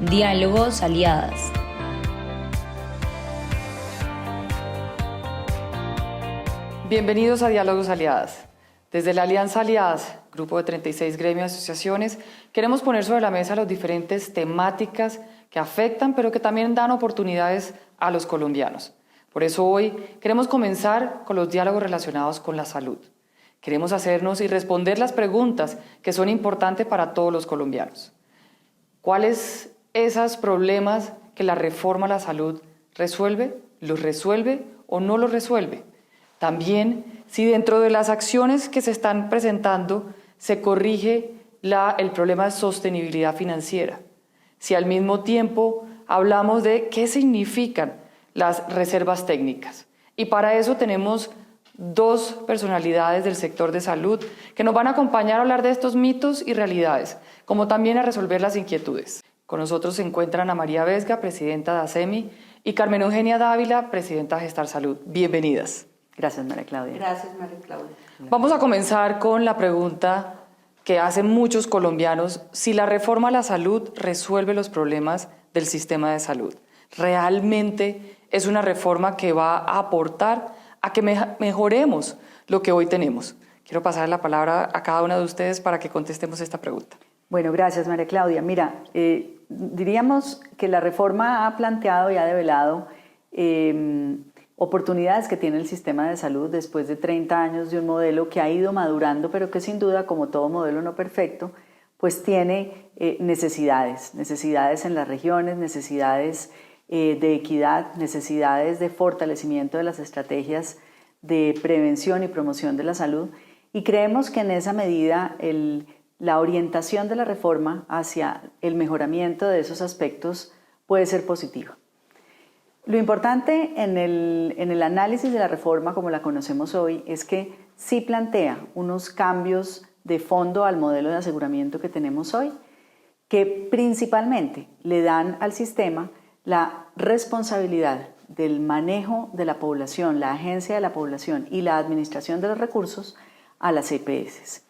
Diálogos Aliadas. Bienvenidos a Diálogos Aliadas. Desde la Alianza Aliadas, grupo de 36 gremios y asociaciones, queremos poner sobre la mesa las diferentes temáticas que afectan, pero que también dan oportunidades a los colombianos. Por eso hoy queremos comenzar con los diálogos relacionados con la salud. Queremos hacernos y responder las preguntas que son importantes para todos los colombianos. ¿Cuáles esos problemas que la reforma a la salud resuelve? ¿Los resuelve o no los resuelve? También, si dentro de las acciones que se están presentando se corrige el problema de sostenibilidad financiera. Si al mismo tiempo hablamos de qué significan las reservas técnicas. Y para eso tenemos dos personalidades del sector de salud que nos van a acompañar a hablar de estos mitos y realidades, como también a resolver las inquietudes. Con nosotros se encuentran Ana María Vesga, presidenta de ASEMI, y Carmen Eugenia Dávila, presidenta de Gestar Salud. Bienvenidas. Gracias, María Claudia. Gracias, María Claudia. Vamos a comenzar con la pregunta que hacen muchos colombianos: si la reforma a la salud resuelve los problemas del sistema de salud. ¿Realmente es una reforma que va a aportar a que mejoremos lo que hoy tenemos? Quiero pasar la palabra a cada una de ustedes para que contestemos esta pregunta. Bueno, gracias, María Claudia. Mira, diríamos que la reforma ha planteado y ha develado oportunidades que tiene el sistema de salud después de 30 años de un modelo que ha ido madurando, pero que sin duda, como todo modelo no perfecto, pues tiene necesidades en las regiones, necesidades de equidad, necesidades de fortalecimiento de las estrategias de prevención y promoción de la salud, y creemos que en esa medida la orientación de la reforma hacia el mejoramiento de esos aspectos puede ser positiva. Lo importante en el análisis de la reforma como la conocemos hoy es que sí plantea unos cambios de fondo al modelo de aseguramiento que tenemos hoy, que principalmente le dan al sistema la responsabilidad del manejo de la población, la agencia de la población y la administración de los recursos a las EPS.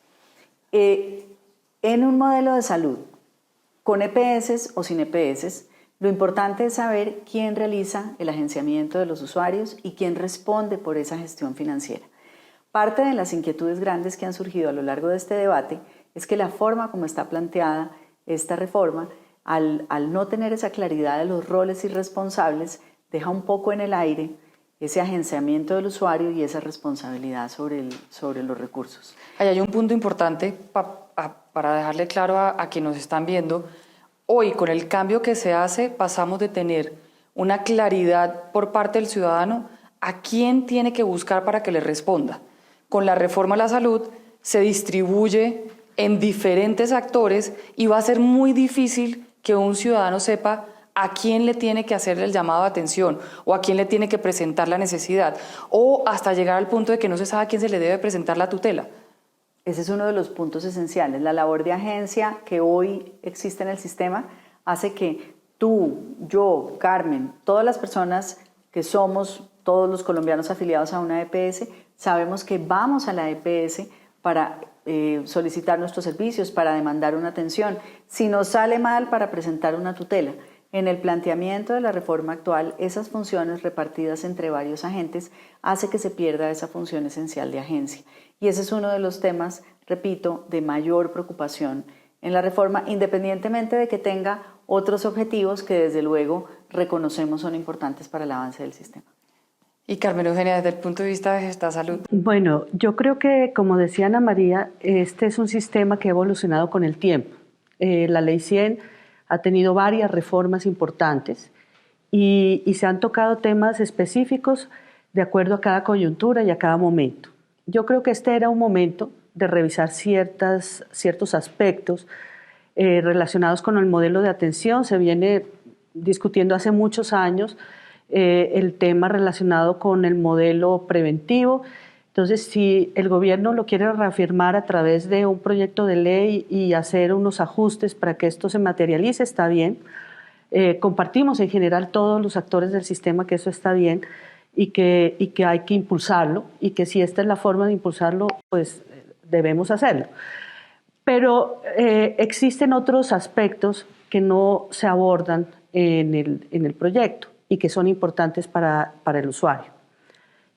En un modelo de salud, con EPS o sin EPS, lo importante es saber quién realiza el agenciamiento de los usuarios y quién responde por esa gestión financiera. Parte de las inquietudes grandes que han surgido a lo largo de este debate es que la forma como está planteada esta reforma, al no tener esa claridad de los roles y responsables, deja un poco en el aire ese agenciamiento del usuario y esa responsabilidad sobre los recursos. Ahí hay un punto importante para dejarle claro a quienes nos están viendo. Hoy, con el cambio que se hace, pasamos de tener una claridad por parte del ciudadano a quién tiene que buscar para que le responda. Con la reforma a la salud se distribuye en diferentes actores y va a ser muy difícil que un ciudadano sepa a quién le tiene que hacer el llamado de atención o a quién le tiene que presentar la necesidad, o hasta llegar al punto de que no se sabe a quién se le debe presentar la tutela. Ese es uno de los puntos esenciales. La labor de agencia que hoy existe en el sistema hace que tú, yo, Carmen, todas las personas que somos, todos los colombianos afiliados a una EPS, sabemos que vamos a la EPS para solicitar nuestros servicios, para demandar una atención. Si nos sale mal, para presentar una tutela. En el planteamiento de la reforma actual, esas funciones repartidas entre varios agentes hace que se pierda esa función esencial de agencia. Y ese es uno de los temas, repito, de mayor preocupación en la reforma, independientemente de que tenga otros objetivos que desde luego reconocemos son importantes para el avance del sistema. Y Carmen Eugenia, desde el punto de vista de Gestar Salud. Bueno, yo creo que, como decía Ana María, este es un sistema que ha evolucionado con el tiempo. La Ley 100 ha tenido varias reformas importantes y se han tocado temas específicos de acuerdo a cada coyuntura y a cada momento. Yo creo que este era un momento de revisar ciertos aspectos relacionados con el modelo de atención. Se viene discutiendo hace muchos años el tema relacionado con el modelo preventivo. Entonces, si el gobierno lo quiere reafirmar a través de un proyecto de ley y hacer unos ajustes para que esto se materialice, está bien. Compartimos en general todos los actores del sistema que eso está bien y que hay que impulsarlo, y que si esta es la forma de impulsarlo, pues debemos hacerlo. Pero existen otros aspectos que no se abordan en el proyecto y que son importantes para el usuario.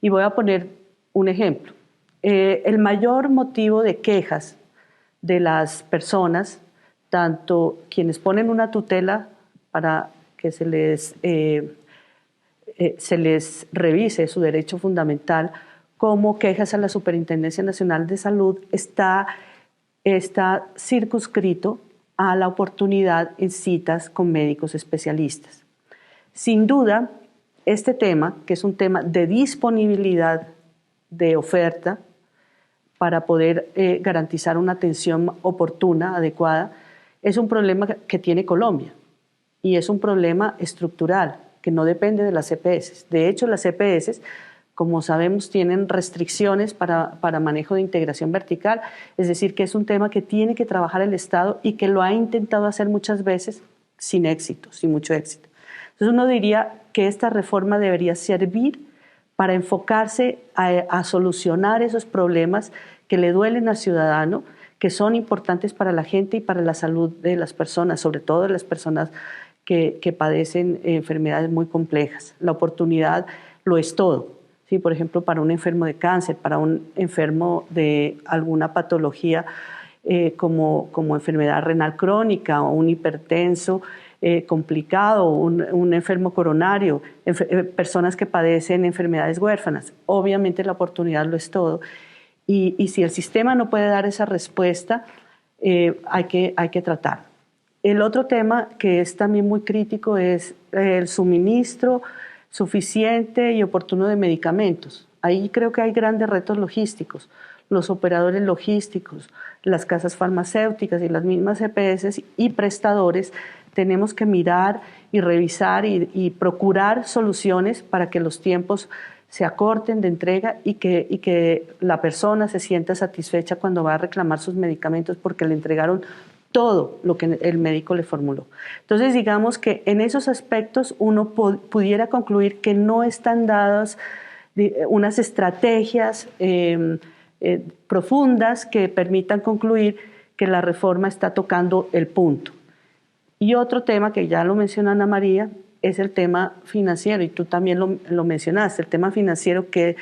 Y voy a poner un ejemplo. El mayor motivo de quejas de las personas, tanto quienes ponen una tutela para que se les revise su derecho fundamental, como quejas a la Superintendencia Nacional de Salud, está circunscrito a la oportunidad en citas con médicos especialistas. Sin duda, este tema, que es un tema de disponibilidad de oferta para poder garantizar una atención oportuna, adecuada, es un problema que tiene Colombia y es un problema estructural que no depende de las EPS. De hecho, las EPS, como sabemos, tienen restricciones para manejo de integración vertical, es decir, que es un tema que tiene que trabajar el Estado y que lo ha intentado hacer muchas veces sin éxito, sin mucho éxito. Entonces uno diría que esta reforma debería servir para enfocarse a solucionar esos problemas que le duelen al ciudadano, que son importantes para la gente y para la salud de las personas, sobre todo de las personas que padecen enfermedades muy complejas. La oportunidad lo es todo. ¿Sí? Por ejemplo, para un enfermo de cáncer, para un enfermo de alguna patología como enfermedad renal crónica o un hipertenso complicado, un enfermo coronario, personas que padecen enfermedades huérfanas. Obviamente la oportunidad lo es todo. Y si el sistema no puede dar esa respuesta, hay que tratar. El otro tema que es también muy crítico es el suministro suficiente y oportuno de medicamentos. Ahí creo que hay grandes retos logísticos. Los operadores logísticos, las casas farmacéuticas y las mismas EPS y prestadores tenemos que mirar y revisar y procurar soluciones para que los tiempos se acorten de entrega y que la persona se sienta satisfecha cuando va a reclamar sus medicamentos porque le entregaron todo lo que el médico le formuló. Entonces, digamos que en esos aspectos uno pudiera concluir que no están dadas unas estrategias profundas que permitan concluir que la reforma está tocando el punto. Y otro tema que ya lo menciona Ana María es el tema financiero, y tú también lo mencionaste, el tema financiero que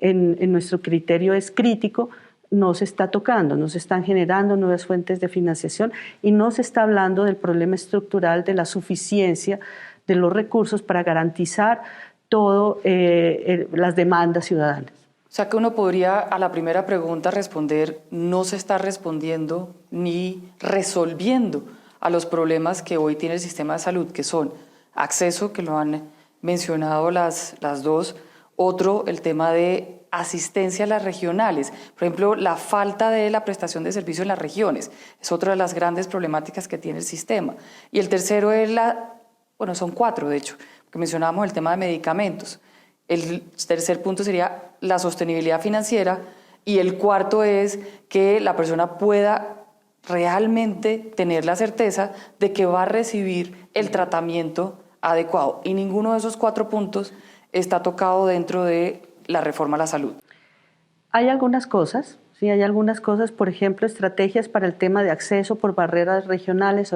en nuestro criterio es crítico. No se está tocando, no se están generando nuevas fuentes de financiación y no se está hablando del problema estructural de la suficiencia de los recursos para garantizar todas las demandas ciudadanas. O sea que uno podría a la primera pregunta responder, no se está respondiendo ni resolviendo a los problemas que hoy tiene el sistema de salud, que son acceso, que lo han mencionado las dos, otro, el tema de asistencia a las regionales. Por ejemplo, la falta de la prestación de servicio en las regiones es otra de las grandes problemáticas que tiene el sistema. Y el tercero es son cuatro de hecho, que mencionábamos el tema de medicamentos. El tercer punto sería la sostenibilidad financiera y el cuarto es que la persona pueda realmente tener la certeza de que va a recibir el tratamiento adecuado. Y ninguno de esos cuatro puntos está tocado dentro de la reforma a la salud. Hay algunas cosas, por ejemplo, estrategias para el tema de acceso por barreras regionales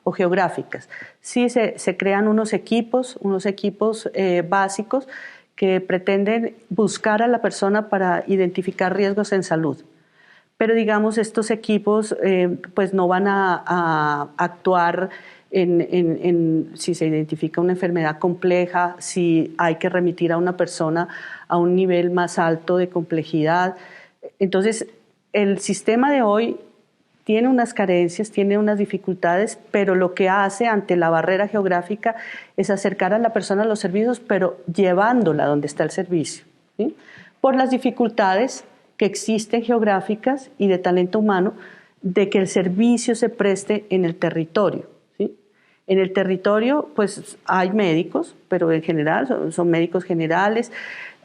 o geográficas. Sí se crean unos equipos básicos que pretenden buscar a la persona para identificar riesgos en salud. Pero digamos, estos equipos pues no van a actuar si se identifica una enfermedad compleja, si hay que remitir a una persona a un nivel más alto de complejidad. Entonces, el sistema de hoy tiene unas carencias, tiene unas dificultades, pero lo que hace ante la barrera geográfica es acercar a la persona a los servicios, pero llevándola donde está el servicio, ¿sí? Por las dificultades que existen geográficas y de talento humano de que el servicio se preste en el territorio. En el territorio, pues hay médicos, pero en general son médicos generales,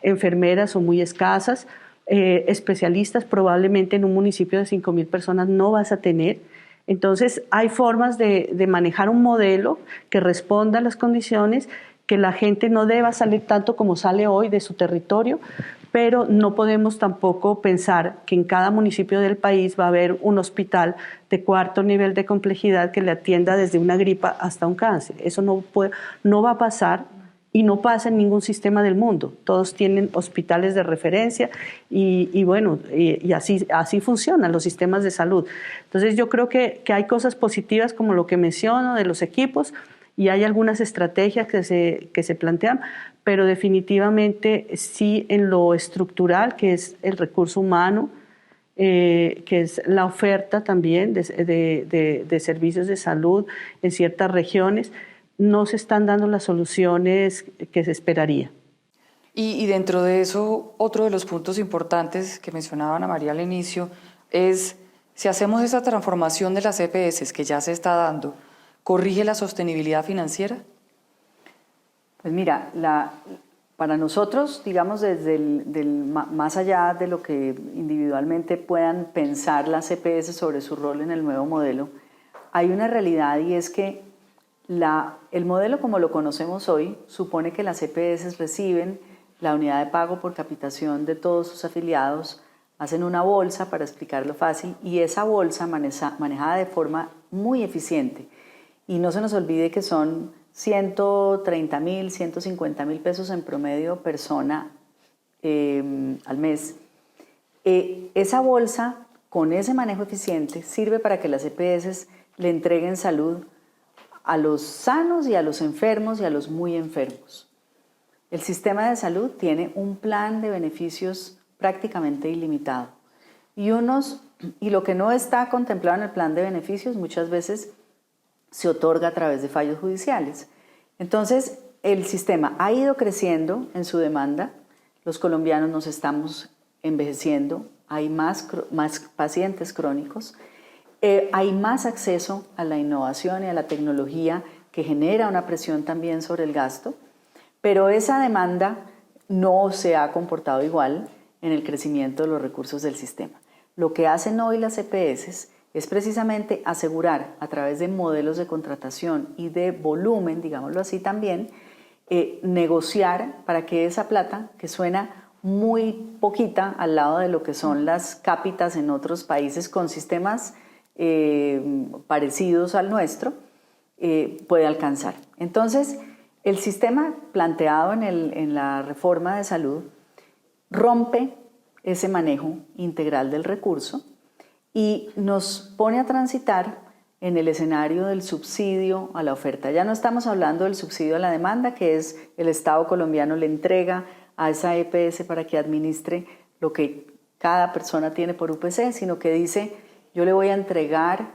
enfermeras son muy escasas, especialistas probablemente en un municipio de 5.000 personas no vas a tener. Entonces hay formas de manejar un modelo que responda a las condiciones, que la gente no deba salir tanto como sale hoy de su territorio, pero no podemos tampoco pensar que en cada municipio del país va a haber un hospital de 4º nivel de complejidad que le atienda desde una gripa hasta un cáncer. Eso no va a pasar y no pasa en ningún sistema del mundo. Todos tienen hospitales de referencia y así funcionan los sistemas de salud. Entonces yo creo que hay cosas positivas como lo que menciono de los equipos, y hay algunas estrategias que se plantean, pero definitivamente sí en lo estructural, que es el recurso humano, que es la oferta también de servicios de salud en ciertas regiones, no se están dando las soluciones que se esperaría. Y dentro de eso, otro de los puntos importantes que mencionaba Ana María al inicio es, si hacemos esa transformación de las EPS que ya se está dando, ¿corrige la sostenibilidad financiera? Pues mira, para nosotros, digamos, desde más allá de lo que individualmente puedan pensar las EPS sobre su rol en el nuevo modelo, hay una realidad, y es que el modelo como lo conocemos hoy supone que las EPS reciben la unidad de pago por capitación de todos sus afiliados, hacen una bolsa, para explicarlo fácil, y esa bolsa manejada de forma muy eficiente. Y no se nos olvide que son 130.000, 150.000 pesos en promedio persona al mes. Esa bolsa, con ese manejo eficiente, sirve para que las EPS le entreguen salud a los sanos y a los enfermos y a los muy enfermos. El sistema de salud tiene un plan de beneficios prácticamente ilimitado. Y lo que no está contemplado en el plan de beneficios muchas veces se otorga a través de fallos judiciales. Entonces, el sistema ha ido creciendo en su demanda, los colombianos nos estamos envejeciendo, hay más pacientes crónicos, hay más acceso a la innovación y a la tecnología, que genera una presión también sobre el gasto, pero esa demanda no se ha comportado igual en el crecimiento de los recursos del sistema. Lo que hacen hoy las EPS es precisamente asegurar, a través de modelos de contratación y de volumen, digámoslo así también, negociar para que esa plata, que suena muy poquita al lado de lo que son las cápitas en otros países con sistemas parecidos al nuestro, puede alcanzar. Entonces, el sistema planteado en la reforma de salud rompe ese manejo integral del recurso y nos pone a transitar en el escenario del subsidio a la oferta. Ya no estamos hablando del subsidio a la demanda, que es el Estado colombiano le entrega a esa EPS para que administre lo que cada persona tiene por UPC, sino que dice, yo le voy a entregar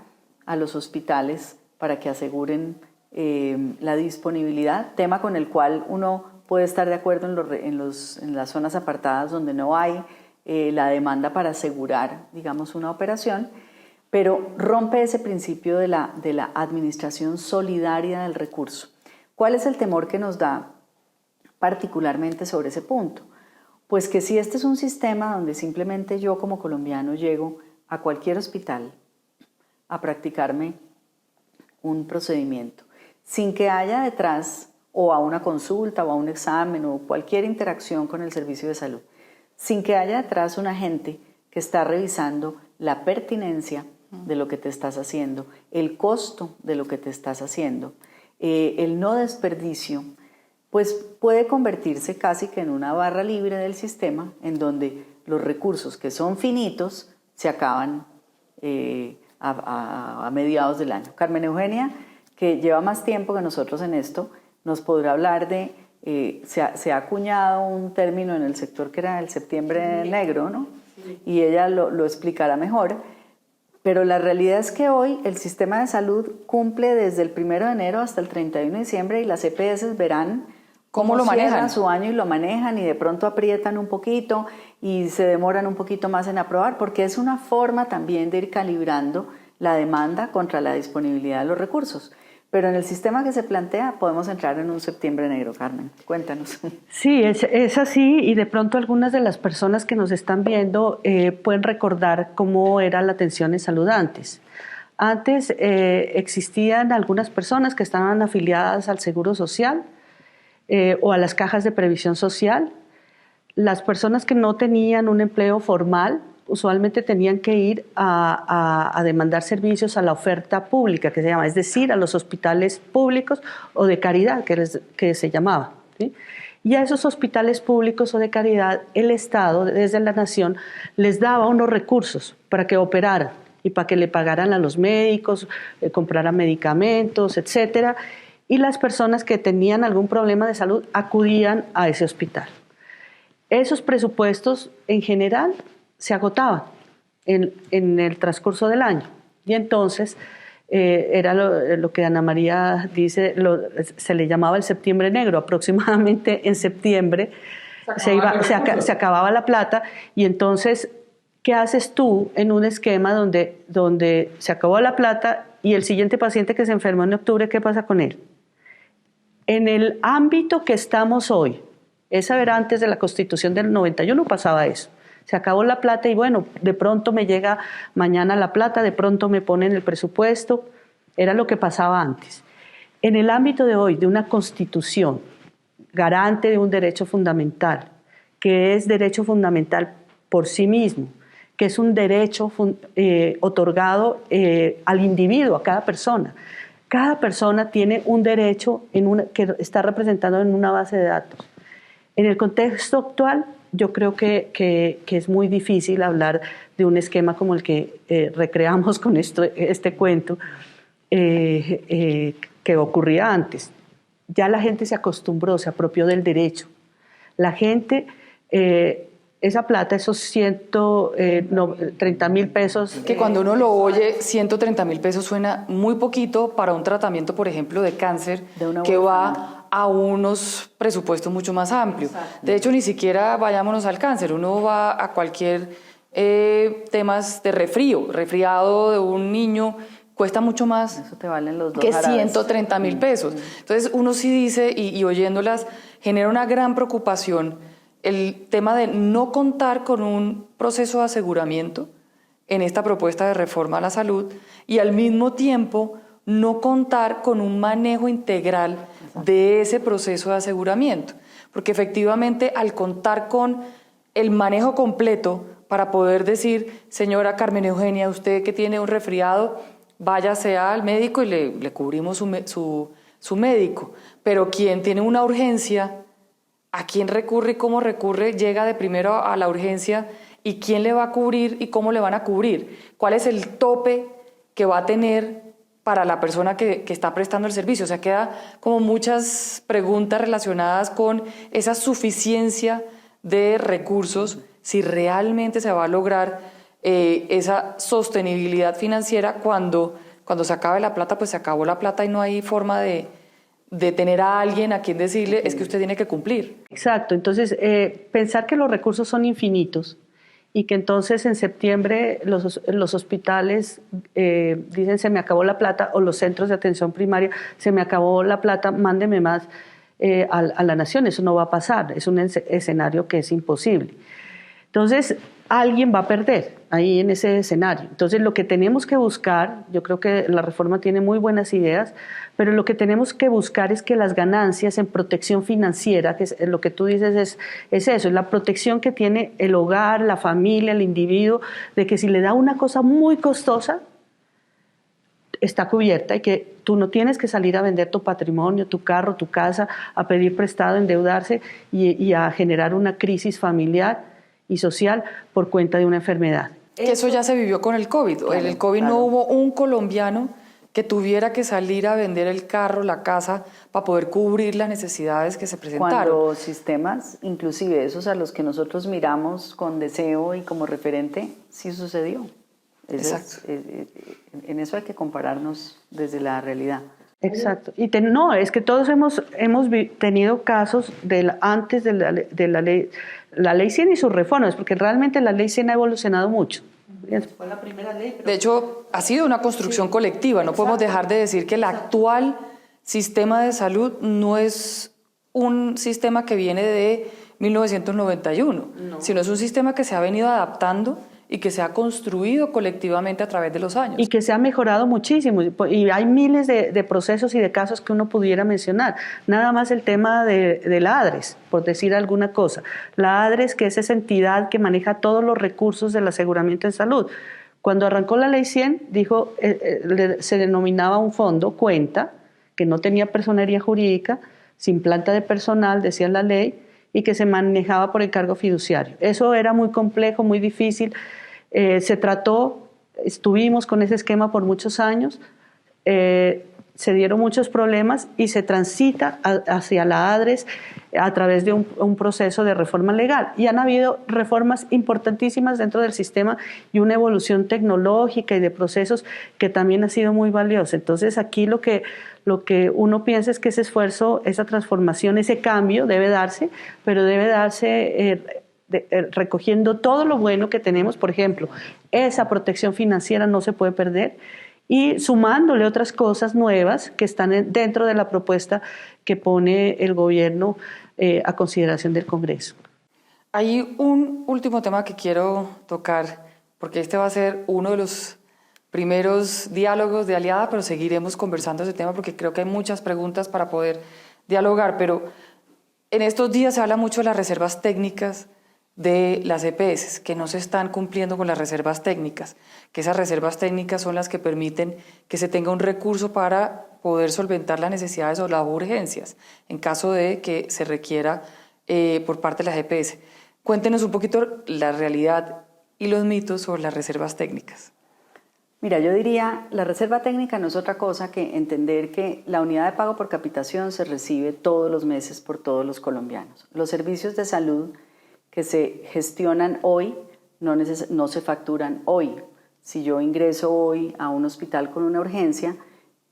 a los hospitales para que aseguren la disponibilidad, tema con el cual uno puede estar de acuerdo en las zonas apartadas donde no hay la demanda para asegurar, digamos, una operación, pero rompe ese principio de la administración solidaria del recurso. ¿Cuál es el temor que nos da particularmente sobre ese punto? Pues que si este es un sistema donde simplemente yo como colombiano llego a cualquier hospital a practicarme un procedimiento, sin que haya detrás o a una consulta o a un examen o cualquier interacción con el servicio de salud, sin que haya detrás un agente que está revisando la pertinencia de lo que te estás haciendo, el costo de lo que te estás haciendo, el no desperdicio, pues puede convertirse casi que en una barra libre del sistema en donde los recursos que son finitos se acaban a mediados del año. Carmen Eugenia, que lleva más tiempo que nosotros en esto, nos podrá hablar de, se ha acuñado un término en el sector que era el septiembre negro, ¿no? Sí. Y ella lo explicará mejor, pero la realidad es que hoy el sistema de salud cumple desde el 1 de enero hasta el 31 de diciembre y las EPS verán cómo lo manejan su año y lo manejan y de pronto aprietan un poquito y se demoran un poquito más en aprobar, porque es una forma también de ir calibrando la demanda contra la disponibilidad de los recursos. Pero en el sistema que se plantea podemos entrar en un septiembre negro, Carmen. Cuéntanos. Sí, es así, y de pronto algunas de las personas que nos están viendo pueden recordar cómo era la atención en salud antes. Antes existían algunas personas que estaban afiliadas al Seguro Social o a las cajas de previsión social. las personas que no tenían un empleo formal usualmente tenían que ir a demandar servicios a la oferta pública, que se llama, es decir, a los hospitales públicos o de caridad, que se llamaba, ¿sí? Y a esos hospitales públicos o de caridad, el Estado, desde la Nación, les daba unos recursos para que operaran y para que le pagaran a los médicos, compraran medicamentos, etcétera. Y las personas que tenían algún problema de salud acudían a ese hospital. Esos presupuestos, en general, se agotaban en el transcurso del año. Y entonces era lo que Ana María dice, se le llamaba el septiembre negro. Aproximadamente en septiembre se acababa la plata, y entonces, ¿qué haces tú en un esquema donde se acabó la plata y el siguiente paciente que se enfermó en octubre, qué pasa con él? En el ámbito que estamos hoy, esa era antes de la Constitución del 91, pasaba eso. Se acabó la plata y bueno, de pronto me llega mañana la plata, de pronto me ponen el presupuesto. Era lo que pasaba antes. En el ámbito de hoy, de una Constitución garante de un derecho fundamental, que es derecho fundamental por sí mismo, que es un derecho otorgado al individuo, a cada persona. Cada persona tiene un derecho que está representado en una base de datos. En el contexto actual, yo creo que es muy difícil hablar de un esquema como el que recreamos con este cuento que ocurría antes. Ya la gente se acostumbró, se apropió del derecho. La gente, esa plata, esos 130.000 pesos... Que cuando uno lo oye, 130.000 pesos suena muy poquito para un tratamiento, por ejemplo, de cáncer, que va a unos presupuestos mucho más amplios. Exacto. De hecho, ni siquiera vayámonos al cáncer, uno va a cualquier temas de resfriado de un niño, cuesta mucho más. Eso te valen los 2 que 130.000 pesos. Entonces, uno sí dice, y oyéndolas, genera una gran preocupación el tema de no contar con un proceso de aseguramiento en esta propuesta de reforma a la salud, y al mismo tiempo no contar con un manejo integral de ese proceso de aseguramiento, porque efectivamente al contar con el manejo completo para poder decir, señora Carmen Eugenia, usted que tiene un resfriado, váyase al médico y le cubrimos su médico, pero quien tiene una urgencia, ¿a quién recurre y cómo recurre? Llega de primero a la urgencia, ¿y quién le va a cubrir y cómo le van a cubrir? ¿Cuál es el tope que va a tener para la persona que está prestando el servicio? O sea, queda como muchas preguntas relacionadas con esa suficiencia de recursos, si realmente se va a lograr esa sostenibilidad financiera cuando se acabe la plata, pues se acabó la plata y no hay forma de tener a alguien a quien decirle es que usted tiene que cumplir. Exacto, entonces pensar que los recursos son infinitos y que entonces en septiembre los hospitales dicen se me acabó la plata, o los centros de atención primaria se me acabó la plata, mándeme más a la nación. Eso no va a pasar, es un escenario que es imposible. Entonces alguien va a perder ahí en ese escenario. Entonces lo que tenemos que buscar, yo creo que la reforma tiene muy buenas ideas, pero lo que tenemos que buscar es que las ganancias en protección financiera, que es lo que tú dices, es eso, es la protección que tiene el hogar, la familia, el individuo, de que si le da una cosa muy costosa, está cubierta, y que tú no tienes que salir a vender tu patrimonio, tu carro, tu casa, a pedir prestado, endeudarse y a generar una crisis familiar y social por cuenta de una enfermedad. Que eso ya se vivió con el COVID. Claro, en el COVID no hubo un colombiano que tuviera que salir a vender el carro, la casa, para poder cubrir las necesidades que se presentaron. Cuando sistemas, inclusive esos a los que nosotros miramos con deseo y como referente, sí sucedió. Exacto. En eso hay que compararnos desde la realidad. Exacto. Y no, es que todos hemos tenido casos antes de la ley 100 y sus reformas, porque realmente la ley 100 ha evolucionado mucho. Fue la primera ley. De hecho, ha sido una construcción colectiva. No podemos dejar de decir que el actual sistema de salud no es un sistema que viene de 1991, sino es un sistema que se ha venido adaptando y que se ha construido colectivamente a través de los años. Y que se ha mejorado muchísimo. Y hay miles de procesos y de casos que uno pudiera mencionar. Nada más el tema de la ADRES, por decir alguna cosa. La ADRES, que es esa entidad que maneja todos los recursos del aseguramiento en salud. Cuando arrancó la Ley 100, dijo, se denominaba un fondo, cuenta, que no tenía personería jurídica, sin planta de personal, decía la ley, y que se manejaba por encargo fiduciario. Eso era muy complejo, muy difícil. Se trató, estuvimos con ese esquema por muchos años, se dieron muchos problemas y se transita hacia la ADRES a través de un proceso de reforma legal. Y han habido reformas importantísimas dentro del sistema y una evolución tecnológica y de procesos que también ha sido muy valiosa. Entonces aquí lo que uno piensa es que ese esfuerzo, esa transformación, ese cambio debe darse, pero debe darse recogiendo todo lo bueno que tenemos. Por ejemplo, esa protección financiera no se puede perder, y sumándole otras cosas nuevas que están dentro de la propuesta que pone el gobierno a consideración del Congreso. Hay un último tema que quiero tocar, porque este va a ser uno de los primeros diálogos de Aliada, pero seguiremos conversando ese tema porque creo que hay muchas preguntas para poder dialogar. Pero en estos días se habla mucho de las reservas técnicas de las EPS, que no se están cumpliendo con las reservas técnicas, que esas reservas técnicas son las que permiten que se tenga un recurso para poder solventar las necesidades o las urgencias, en caso de que se requiera por parte de las EPS. Cuéntenos un poquito la realidad y los mitos sobre las reservas técnicas. Mira, yo diría, la reserva técnica no es otra cosa que entender que la unidad de pago por capitación se recibe todos los meses por todos los colombianos. Los servicios de salud que se gestionan hoy no se facturan hoy. Si yo ingreso hoy a un hospital con una urgencia,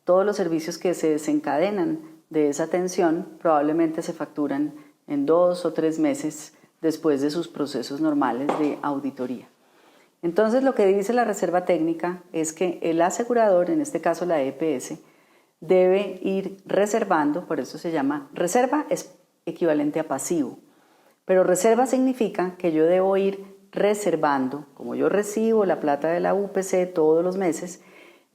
todos los servicios que se desencadenan de esa atención probablemente se facturan en 2 o 3 meses después de sus procesos normales de auditoría. Entonces, lo que dice la reserva técnica es que el asegurador, en este caso la EPS, debe ir reservando, por eso se llama reserva, es equivalente a pasivo. Pero reserva significa que yo debo ir reservando, como yo recibo la plata de la UPC todos los meses,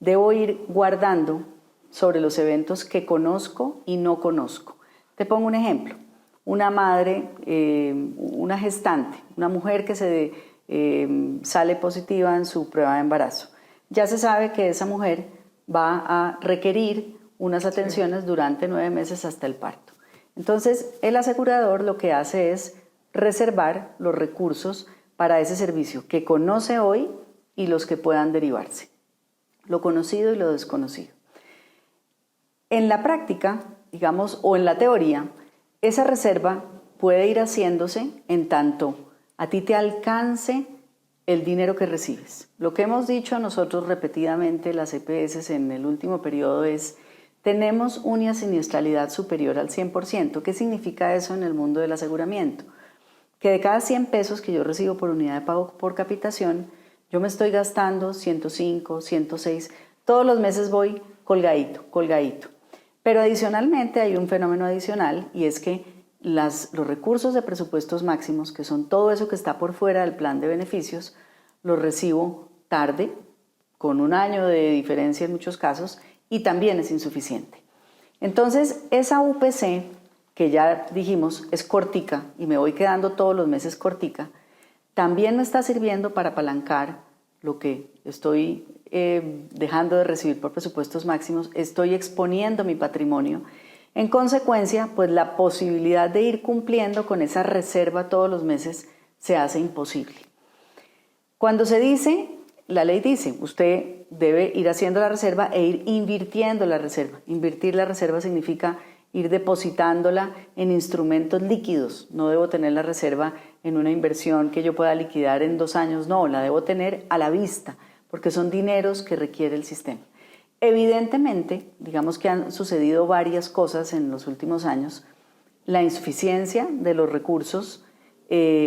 debo ir guardando sobre los eventos que conozco y no conozco. Te pongo un ejemplo. Una madre, una gestante, una mujer que sale positiva en su prueba de embarazo. Ya se sabe que esa mujer va a requerir unas atenciones durante 9 meses hasta el parto. Entonces, el asegurador lo que hace es reservar los recursos para ese servicio que conoce hoy y los que puedan derivarse, lo conocido y lo desconocido. En la práctica, digamos, o en la teoría, esa reserva puede ir haciéndose en tanto a ti te alcance el dinero que recibes. Lo que hemos dicho nosotros repetidamente, las EPS en el último periodo, es: tenemos una siniestralidad superior al 100%. ¿Qué significa eso en el mundo del aseguramiento? Que de cada 100 pesos que yo recibo por unidad de pago por capitación, yo me estoy gastando 105, 106. Todos los meses voy colgadito. Pero adicionalmente hay un fenómeno adicional, y es que los recursos de presupuestos máximos, que son todo eso que está por fuera del plan de beneficios, los recibo tarde, con 1 año de diferencia en muchos casos, y también es insuficiente. Entonces, esa UPC, que ya dijimos es cortica y me voy quedando todos los meses cortica, también me está sirviendo para apalancar lo que estoy dejando de recibir por presupuestos máximos, estoy exponiendo mi patrimonio. En consecuencia, pues la posibilidad de ir cumpliendo con esa reserva todos los meses se hace imposible. Cuando se dice, la ley dice, usted debe ir haciendo la reserva e ir invirtiendo la reserva. Invertir la reserva significa ir depositándola en instrumentos líquidos. No debo tener la reserva en una inversión que yo pueda liquidar en 2 años, no, la debo tener a la vista, porque son dineros que requiere el sistema. Evidentemente, digamos que han sucedido varias cosas en los últimos años. La insuficiencia de los recursos,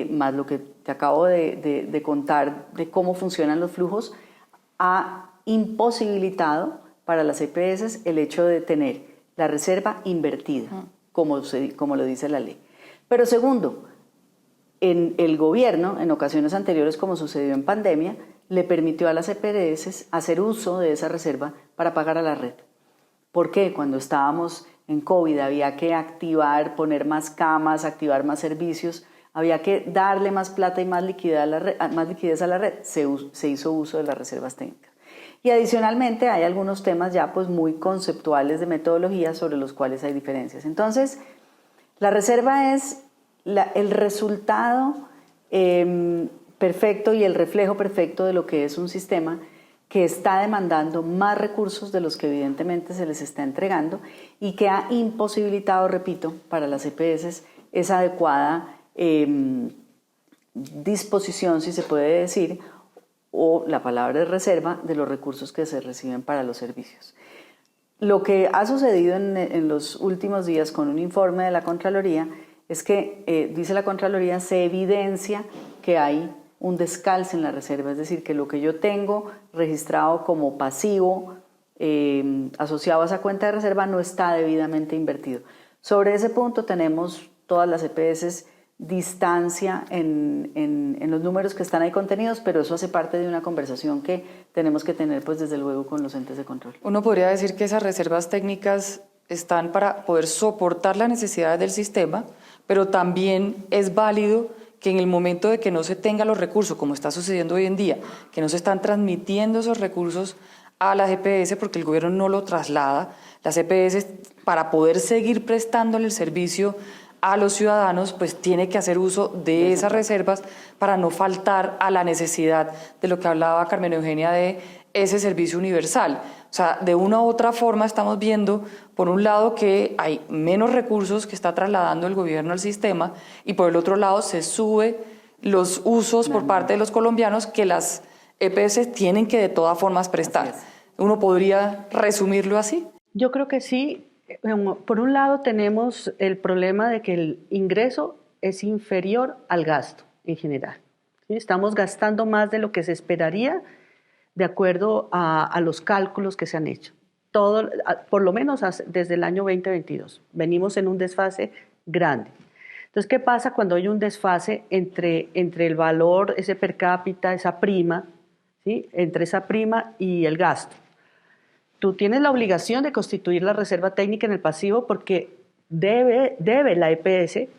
más lo que te acabo de contar de cómo funcionan los flujos, ha imposibilitado para las EPS el hecho de tener la reserva invertida, como lo dice la ley. Pero segundo, en el gobierno, en ocasiones anteriores, como sucedió en pandemia, le permitió a las EPS hacer uso de esa reserva para pagar a la red. ¿Por qué? Cuando estábamos en COVID había que activar, poner más camas, activar más servicios, había que darle más plata y más liquidez a la red. Se hizo uso de las reservas técnicas. Y adicionalmente hay algunos temas ya pues muy conceptuales de metodología sobre los cuales hay diferencias. Entonces, la reserva es el resultado perfecto y el reflejo perfecto de lo que es un sistema que está demandando más recursos de los que evidentemente se les está entregando y que ha imposibilitado, repito, para las EPS esa adecuada disposición, si se puede decir, o la palabra es reserva, de los recursos que se reciben para los servicios. Lo que ha sucedido en los últimos días con un informe de la Contraloría es que, dice la Contraloría, se evidencia que hay un descalce en la reserva, es decir, que lo que yo tengo registrado como pasivo asociado a esa cuenta de reserva no está debidamente invertido. Sobre ese punto tenemos todas las EPS distancia en los números que están ahí contenidos, pero eso hace parte de una conversación que tenemos que tener pues desde luego con los entes de control. Uno podría decir que esas reservas técnicas están para poder soportar las necesidades del sistema, pero también es válido que en el momento de que no se tenga los recursos, como está sucediendo hoy en día, que no se están transmitiendo esos recursos a las EPS porque el gobierno no lo traslada, las EPS para poder seguir prestándole el servicio a los ciudadanos, pues tiene que hacer uso de esas reservas para no faltar a la necesidad de lo que hablaba Carmen Eugenia de ese servicio universal. O sea, de una u otra forma estamos viendo, por un lado, que hay menos recursos que está trasladando el gobierno al sistema y por el otro lado se sube los usos por parte de los colombianos que las EPS tienen que de todas formas prestar. ¿Uno podría resumirlo así? Yo creo que sí. Por un lado tenemos el problema de que el ingreso es inferior al gasto en general. ¿Sí? Estamos gastando más de lo que se esperaría de acuerdo a los cálculos que se han hecho. Por lo menos desde el año 2022. Venimos en un desfase grande. Entonces, ¿qué pasa cuando hay un desfase entre el valor, ese per cápita, esa prima, ¿sí? Entre esa prima y el gasto? Tú tienes la obligación de constituir la reserva técnica en el pasivo porque debe la EPS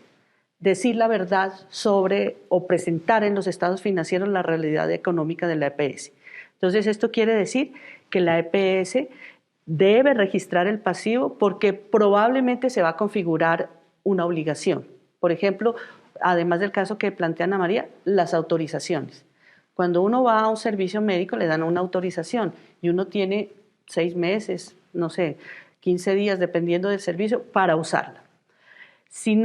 decir la verdad sobre o presentar en los estados financieros la realidad económica de la EPS. Entonces, esto quiere decir que la EPS debe registrar el pasivo porque probablemente se va a configurar una obligación. Por ejemplo, además del caso que plantea Ana María, las autorizaciones. Cuando uno va a un servicio médico le dan una autorización y uno tiene 6 meses, no sé, 15 días, dependiendo del servicio, para usarla. Si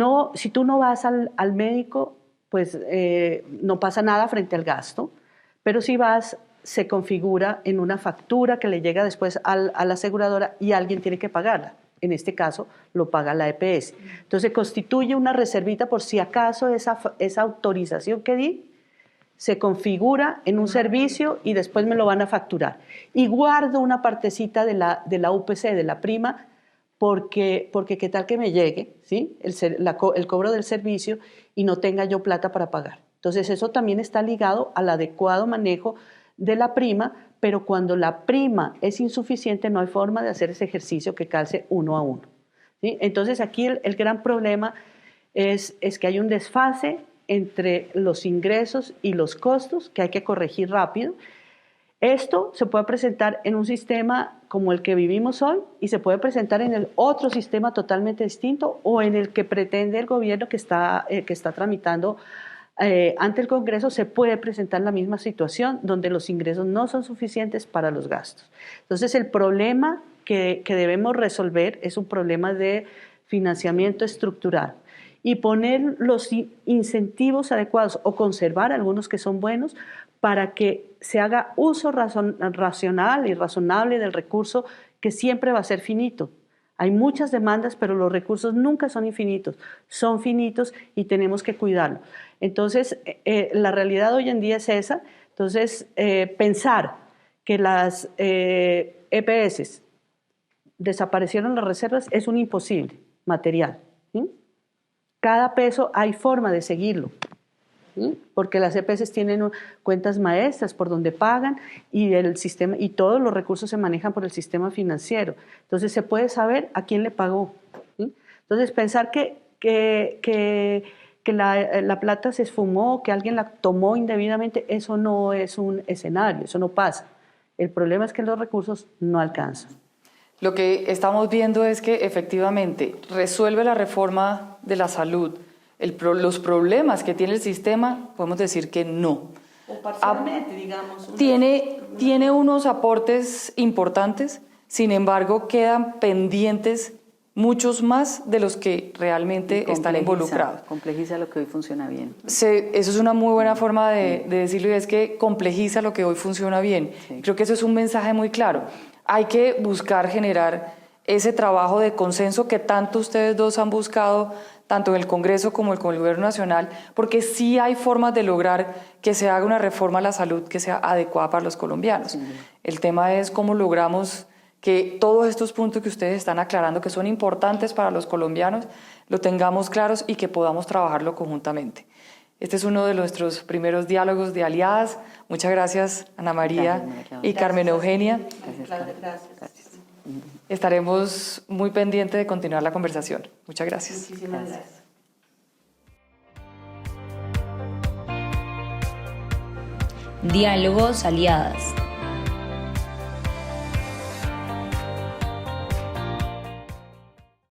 tú no vas al médico, pues no pasa nada frente al gasto, pero si vas, se configura en una factura que le llega después a la aseguradora y alguien tiene que pagarla. En este caso, lo paga la EPS. Entonces, constituye una reservita por si acaso esa autorización que di se configura en un servicio y después me lo van a facturar. Y guardo una partecita de la UPC, de la prima, porque qué tal que me llegue, ¿sí? el cobro del servicio y no tenga yo plata para pagar. Entonces eso también está ligado al adecuado manejo de la prima, pero cuando la prima es insuficiente no hay forma de hacer ese ejercicio que calce uno a uno, ¿sí? Entonces aquí el gran problema es que hay un desfase entre los ingresos y los costos que hay que corregir rápido. Esto se puede presentar en un sistema como el que vivimos hoy y se puede presentar en el otro sistema totalmente distinto o en el que pretende el gobierno que está tramitando ante el Congreso. Se puede presentar la misma situación donde los ingresos no son suficientes para los gastos. Entonces el problema que debemos resolver es un problema de financiamiento estructural y poner los incentivos adecuados o conservar algunos que son buenos para que se haga uso racional y razonable del recurso que siempre va a ser finito. Hay muchas demandas, pero los recursos nunca son infinitos, son finitos y tenemos que cuidarlo. Entonces, la realidad hoy en día es esa. Entonces, pensar que las EPS desaparecieron las reservas es un imposible material, ¿sí? Cada peso hay forma de seguirlo. Porque las EPS tienen cuentas maestras por donde pagan y el sistema y todos los recursos se manejan por el sistema financiero. Entonces se puede saber a quién le pagó. Entonces pensar que la plata se esfumó, que alguien la tomó indebidamente, eso no es un escenario, eso no pasa. El problema es que los recursos no alcanzan. Lo que estamos viendo es que efectivamente resuelve la reforma de la salud los problemas que tiene el sistema, podemos decir que no. O parcialmente, digamos. Tiene unos aportes importantes, sin embargo quedan pendientes muchos más de los que realmente están involucrados. Complejiza lo que hoy funciona bien. Eso es una muy buena forma de decirlo, y es que complejiza lo que hoy funciona bien. Sí. Creo que eso es un mensaje muy claro. Hay que buscar generar ese trabajo de consenso que tanto ustedes dos han buscado, tanto en el Congreso como con el Gobierno Nacional, porque sí hay formas de lograr que se haga una reforma a la salud que sea adecuada para los colombianos. Sí. El tema es cómo logramos que todos estos puntos que ustedes están aclarando, que son importantes para los colombianos, lo tengamos claros y que podamos trabajarlo conjuntamente. Este es uno de nuestros primeros diálogos de aliadas. Muchas gracias, Ana María y Carmen Eugenia. Gracias. Estaremos muy pendientes de continuar la conversación. Muchas gracias. Muchísimas gracias. Diálogos Aliadas.